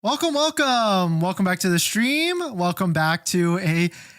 Welcome back to the stream. Welcome back to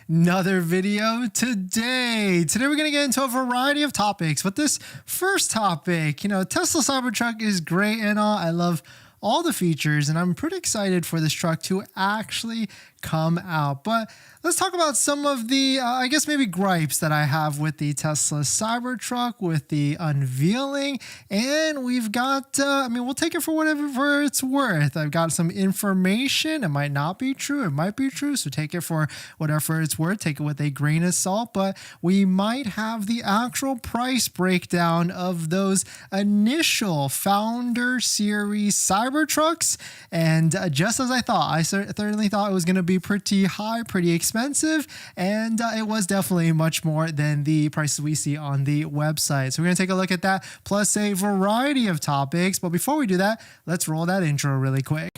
another video today. Today we're going to get into a variety of topics, but this first topic, Tesla Cybertruck is great and all. I love all the features and I'm pretty excited for this truck to actually come out. But let's talk about some of the, I guess maybe gripes that I have with the Tesla Cybertruck, with the unveiling. And we've got, we'll take it for whatever it's worth. I've got some information. It might not be true. It might be true. So take it for whatever it's worth. Take it with a grain of salt. But we might have the actual price breakdown of those initial Founder Series Cybertrucks. And just as I thought, I certainly thought it was going to be pretty high, pretty expensive, and it was definitely much more than the prices we see on the website. So we're going to take a look at that, plus a variety of topics. But before we do that, let's roll that intro really quick.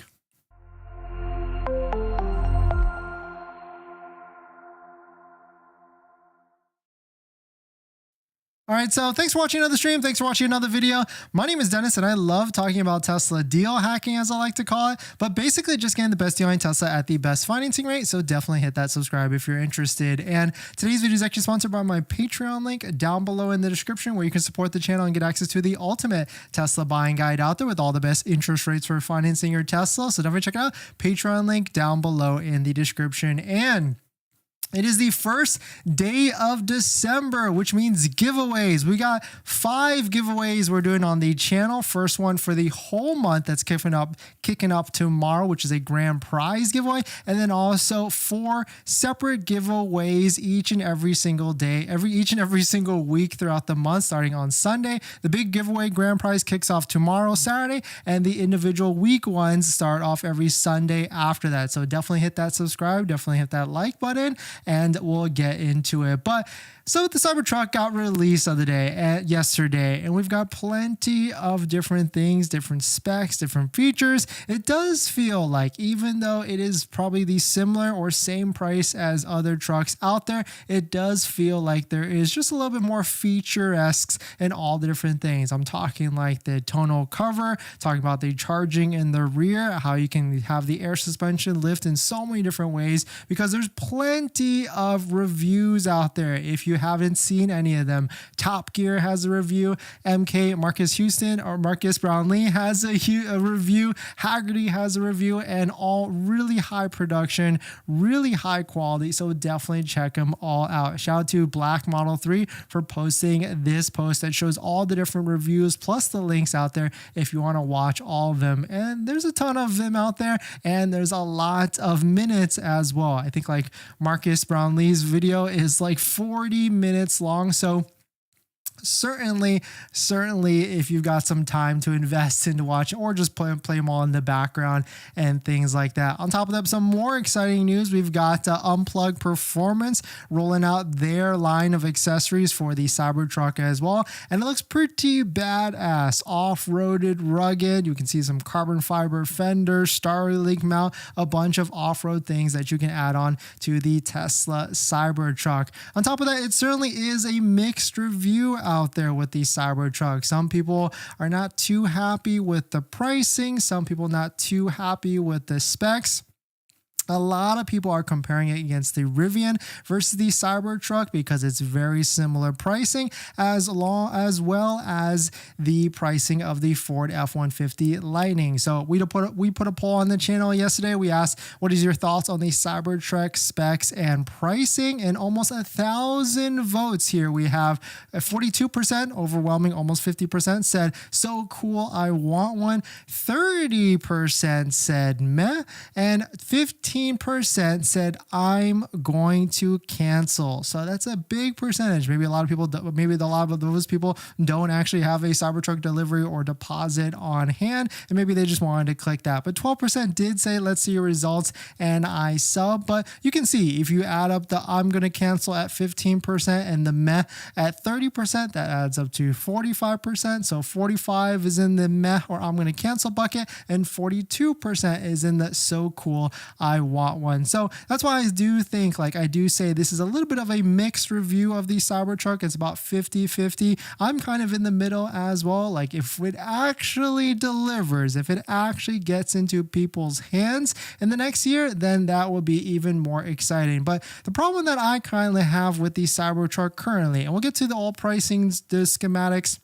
All right, so thanks for watching another stream. Thanks for watching another video. My name is Dennis, and I love talking about Tesla deal hacking, as I like to call it, but basically just getting the best deal on Tesla at the best financing rate. So definitely hit that subscribe if you're interested. And today's video is actually sponsored by my Patreon link down below in the description, where you can support the channel and get access to the ultimate Tesla buying guide out there with all the best interest rates for financing your Tesla. So definitely check it out. Patreon link down below in the description. And it is the first day of December, which means giveaways. We got 5 giveaways we're doing on the channel. First one for the whole month that's kicking up tomorrow, which is a grand prize giveaway. And then also 4 separate giveaways each and every single day, each and every single week throughout the month, starting on Sunday. The big giveaway grand prize kicks off tomorrow, Saturday, and the individual week ones start off every Sunday after that. So definitely hit that subscribe, definitely hit that like button, and we'll get into it. But so the Cybertruck got released yesterday, and we've got plenty of different things, different specs, different features. It does feel like, even though it is probably the similar or same price as other trucks out there, it does feel like there is just a little bit more feature-esque in all the different things. I'm talking like the tonal cover, talking about the charging in the rear, how you can have the air suspension lift in so many different ways, because there's plenty of reviews out there. If you haven't seen any of them, Top Gear has a review, Marcus Brownlee has a review, Haggerty has a review, and all really high production, really high quality. So definitely check them all out. Shout out to Black Model 3 for posting this post that shows all the different reviews plus the links out there if you want to watch all of them. And there's a ton of them out there, and there's a lot of minutes as well. I think like Marcus Brownlee's video is like 40 minutes long. So certainly if you've got some time to invest into watching, or just play them all in the background and things like that. On top of that, some more exciting news. We've got Unplug Performance rolling out their line of accessories for the Cybertruck as well, and it looks pretty badass. Off-roaded, rugged. You can see some carbon fiber fenders, Starlink mount, a bunch of off-road things that you can add on to the Tesla Cybertruck. On top of that, it certainly is a mixed review out there with the Cybertruck. Some people are not too happy with the pricing, some people not too happy with the specs. A lot of people are comparing it against the Rivian versus the Cybertruck because it's very similar pricing, as well as the pricing of the Ford F-150 Lightning. So we put a poll on the channel yesterday. We asked, what is your thoughts on the Cybertruck specs and pricing? And almost 1,000 votes here. We have 42%, overwhelming, almost 50% said, so cool, I want one. 30% said meh, and 15% said I'm going to cancel. So that's a big percentage. Maybe a lot of those people don't actually have a Cybertruck delivery or deposit on hand, and maybe they just wanted to click that. But 12% did say let's see your results and I sub. But you can see if you add up the I'm going to cancel at 15% and the meh at 30%, that adds up to 45%. So 45 is in the meh or I'm going to cancel bucket, and 42% is in the so cool I want one. So that's why I do think, like I do say, this is a little bit of a mixed review of the Cybertruck. It's about 50-50. I'm kind of in the middle as well. Like if it actually delivers, if it actually gets into people's hands in the next year, then that will be even more exciting. But the problem that I currently have with the Cybertruck currently, and we'll get to the all pricings, the schematics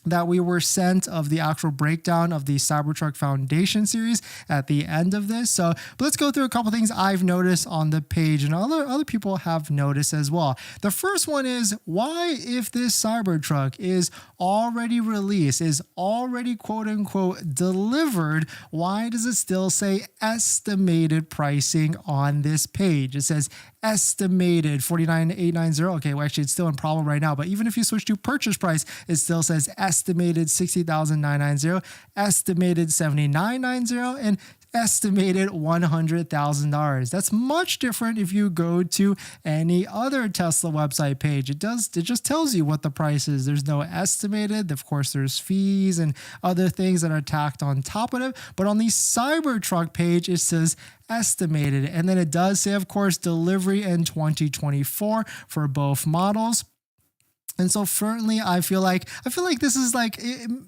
that we were sent of the actual breakdown of the Cybertruck Foundation series at the end of this. So but let's go through a couple things I've noticed on the page and other people have noticed as well. The first one is, why, if this Cybertruck is already released, is already quote unquote delivered, why does it still say estimated pricing on this page? It says estimated 49,890. Okay, well, actually it's still in problem right now, but even if you switch to purchase price, it still says estimated 60,990, estimated 79,990, and estimated $100,000. That's much different if you go to any other Tesla website page. It just tells you what the price is. There's no estimated. Of course, there's fees and other things that are tacked on top of it. But on the Cybertruck page, it says estimated. And then it does say, of course, delivery in 2024 for both models. And so certainly I feel like this is like,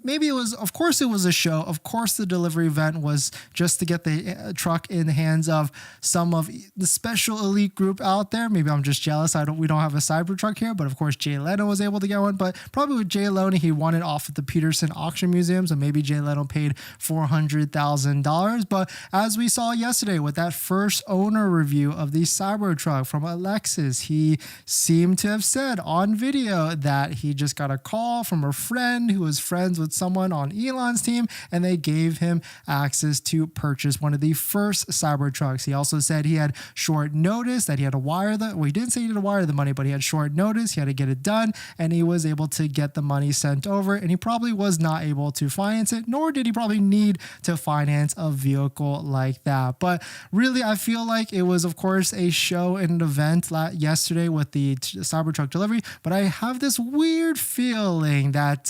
maybe it was, of course it was a show. Of course the delivery event was just to get the truck in the hands of some of the special elite group out there. Maybe I'm just jealous. We don't have a Cybertruck here, but of course Jay Leno was able to get one. But probably with Jay Leno, he won it off at the Peterson Auction Museum. So maybe Jay Leno paid $400,000. But as we saw yesterday with that first owner review of the Cybertruck from Alexis, he seemed to have said on video that he just got a call from a friend who was friends with someone on Elon's team, and they gave him access to purchase one of the first Cybertrucks. He also said he had short notice, that he had to wire the, well, he didn't say he had to wire the money, but he had short notice, he had to get it done, and he was able to get the money sent over, and he probably was not able to finance it, nor did he probably need to finance a vehicle like that. But really, I feel like it was, of course, a show and an event yesterday with the Cybertruck delivery, but I have this weird feeling that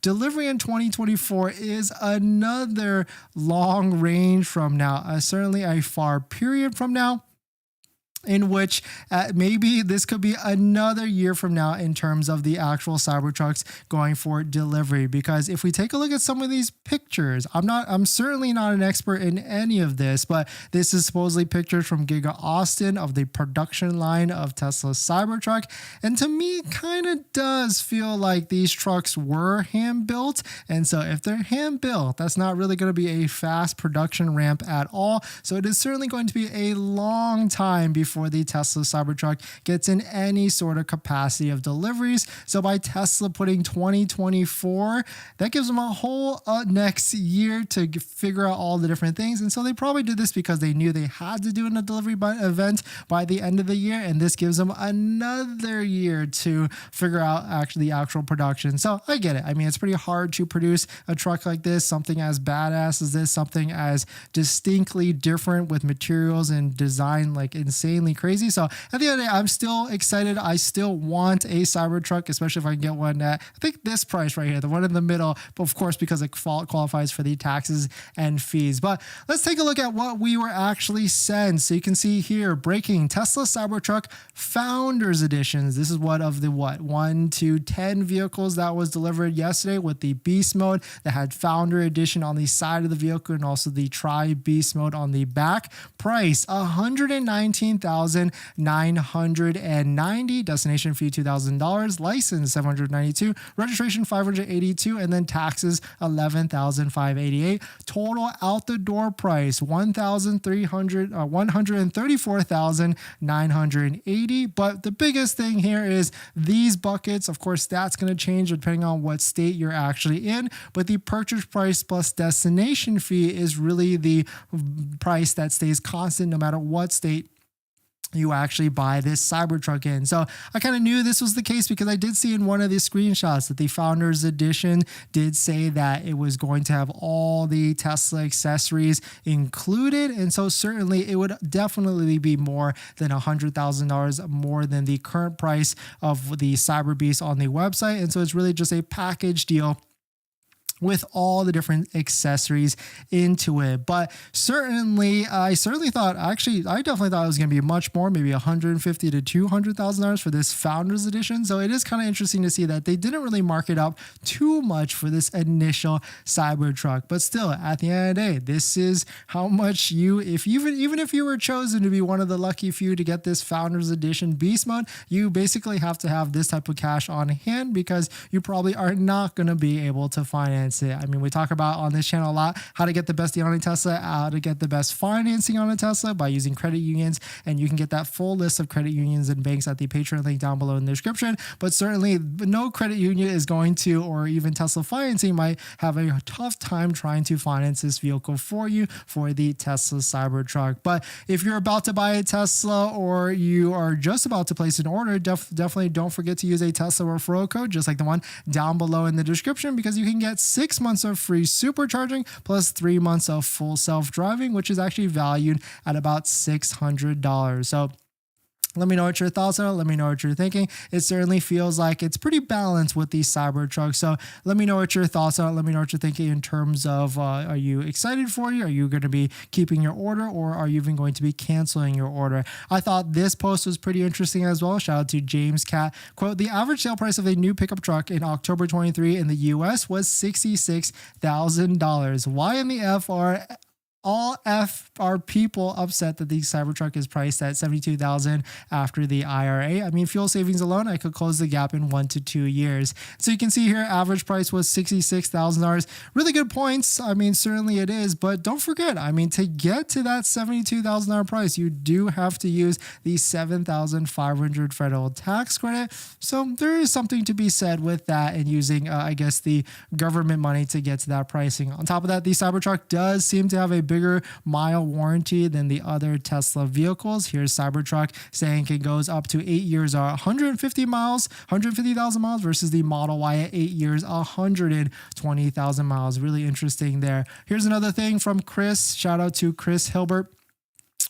delivery in 2024 is another long range from now, certainly a far period from now, in which maybe this could be another year from now in terms of the actual Cybertrucks going for delivery. Because if we take a look at some of these pictures, I'm certainly not an expert in any of this, but this is supposedly pictures from Giga Austin of the production line of Tesla's Cybertruck. And to me, kind of does feel like these trucks were hand built. And so if they're hand built, that's not really going to be a fast production ramp at all. So it is certainly going to be a long time before the Tesla Cybertruck gets in any sort of capacity of deliveries. So by Tesla putting 2024, that gives them a whole next year to figure out all the different things. And so they probably did this because they knew they had to do a delivery event by the end of the year. And this gives them another year to figure out the actual production. So I get it. I mean, it's pretty hard to produce a truck like this, something as badass as this, something as distinctly different with materials and design like insanely crazy. So at the end of the day, I'm still excited. I still want a Cybertruck, especially if I can get one at, I think this price right here, the one in the middle, but of course, because it qualifies for the taxes and fees. But let's take a look at what we were actually sent. So you can see here, breaking Tesla Cybertruck Founders Editions. This is one of the 1 to 10 vehicles that was delivered yesterday with the Beast mode that had Founder Edition on the side of the vehicle and also the Tri Beast mode on the back. Price $119,990, destination fee $2,000, license $792, registration $582, and then taxes $11,588. Total out the door price $134,980. But the biggest thing here is these buckets. Of course, that's going to change depending on what state you're actually in. But the purchase price plus destination fee is really the price that stays constant no matter what state you actually buy this Cybertruck in. So I kind of knew this was the case because I did see in one of the screenshots that the Founders Edition did say that it was going to have all the Tesla accessories included. And so certainly it would definitely be more than $100,000 more than the current price of the Cyber Beast on the website. And so it's really just a package deal with all the different accessories into it. But certainly, I definitely thought it was going to be much more, maybe $150,000 to $200,000 for this Founders Edition. So it is kind of interesting to see that they didn't really mark it up too much for this initial Cybertruck. But still, at the end of the day, this is how much even if you were chosen to be one of the lucky few to get this Founders Edition Beast Mode, you basically have to have this type of cash on hand because you probably are not going to be able to finance it. I mean, we talk about on this channel a lot how to get the best deal on a Tesla, how to get the best financing on a Tesla by using credit unions, and you can get that full list of credit unions and banks at the Patreon link down below in the description. But certainly no credit union is going to, or even Tesla financing might have a tough time trying to finance this vehicle for you for the Tesla Cybertruck. But if you're about to buy a Tesla or you are just about to place an order, definitely don't forget to use a Tesla referral code just like the one down below in the description, because you can get 6 months of free supercharging plus 3 months of full self-driving, which is actually valued at about $600. So let me know what your thoughts are. Let me know what you're thinking. It certainly feels like it's pretty balanced with these Cybertrucks. So let me know what your thoughts are. Let me know what you're thinking in terms of, are you excited for you? Are you going to be keeping your order, or are you even going to be canceling your order? I thought this post was pretty interesting as well. Shout out to James Cat. Quote, the average sale price of a new pickup truck in October 23 in the US was $66,000. Why in the F are people upset that the Cybertruck is priced at $72,000 after the IRA? I mean, fuel savings alone, I could close the gap in 1 to 2 years. So you can see here, average price was $66,000. Really good points. I mean, certainly it is, but don't forget, I mean, to get to that $72,000 price, you do have to use the $7,500 federal tax credit. So there is something to be said with that and using, I guess, the government money to get to that pricing. On top of that, the Cybertruck does seem to have a bigger mile warranty than the other Tesla vehicles. Here's Cybertruck saying it goes up to 8 years or 150,000 miles versus the Model Y at 8 years, 120,000 miles. Really interesting there. Here's another thing from Chris. Shout out to Chris Hilbert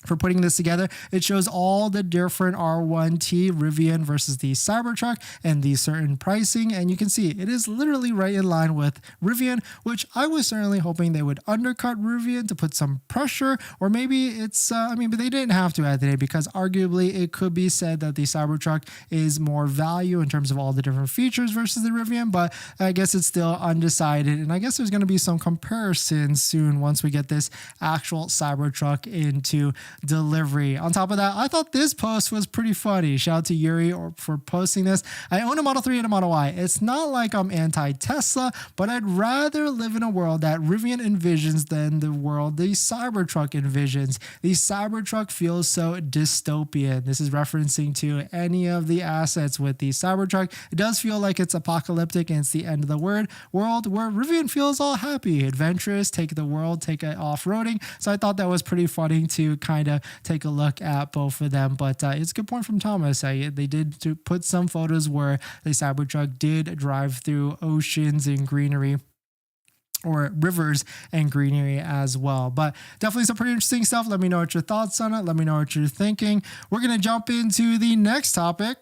for putting this together. It shows all the different R1T Rivian versus the Cybertruck and the certain pricing, and you can see it is literally right in line with Rivian, which I was certainly hoping they would undercut Rivian to put some pressure, or maybe it's but they didn't have to at the day, because arguably it could be said that the Cybertruck is more value in terms of all the different features versus the Rivian, but I guess it's still undecided, and I guess there's going to be some comparisons soon once we get this actual Cybertruck into delivery. On top of that, I thought this post was pretty funny. Shout out to Yuri for posting this. I own a Model 3 and a Model Y. It's not like I'm anti-Tesla, but I'd rather live in a world that Rivian envisions than the world the Cybertruck envisions. The Cybertruck feels so dystopian. This is referencing to any of the assets with the Cybertruck. It does feel like it's apocalyptic and it's the end of the world, where Rivian feels all happy, adventurous, take the world, take it off-roading. So I thought that was pretty funny to kind of take a look at both of them. But it's a good point from Thomas. They did to put some photos where the Cybertruck did drive through oceans and greenery, or rivers and greenery as well. But definitely some pretty interesting stuff. Let me know what your thoughts on it. Let me know what you're thinking. We're going to jump into the next topic.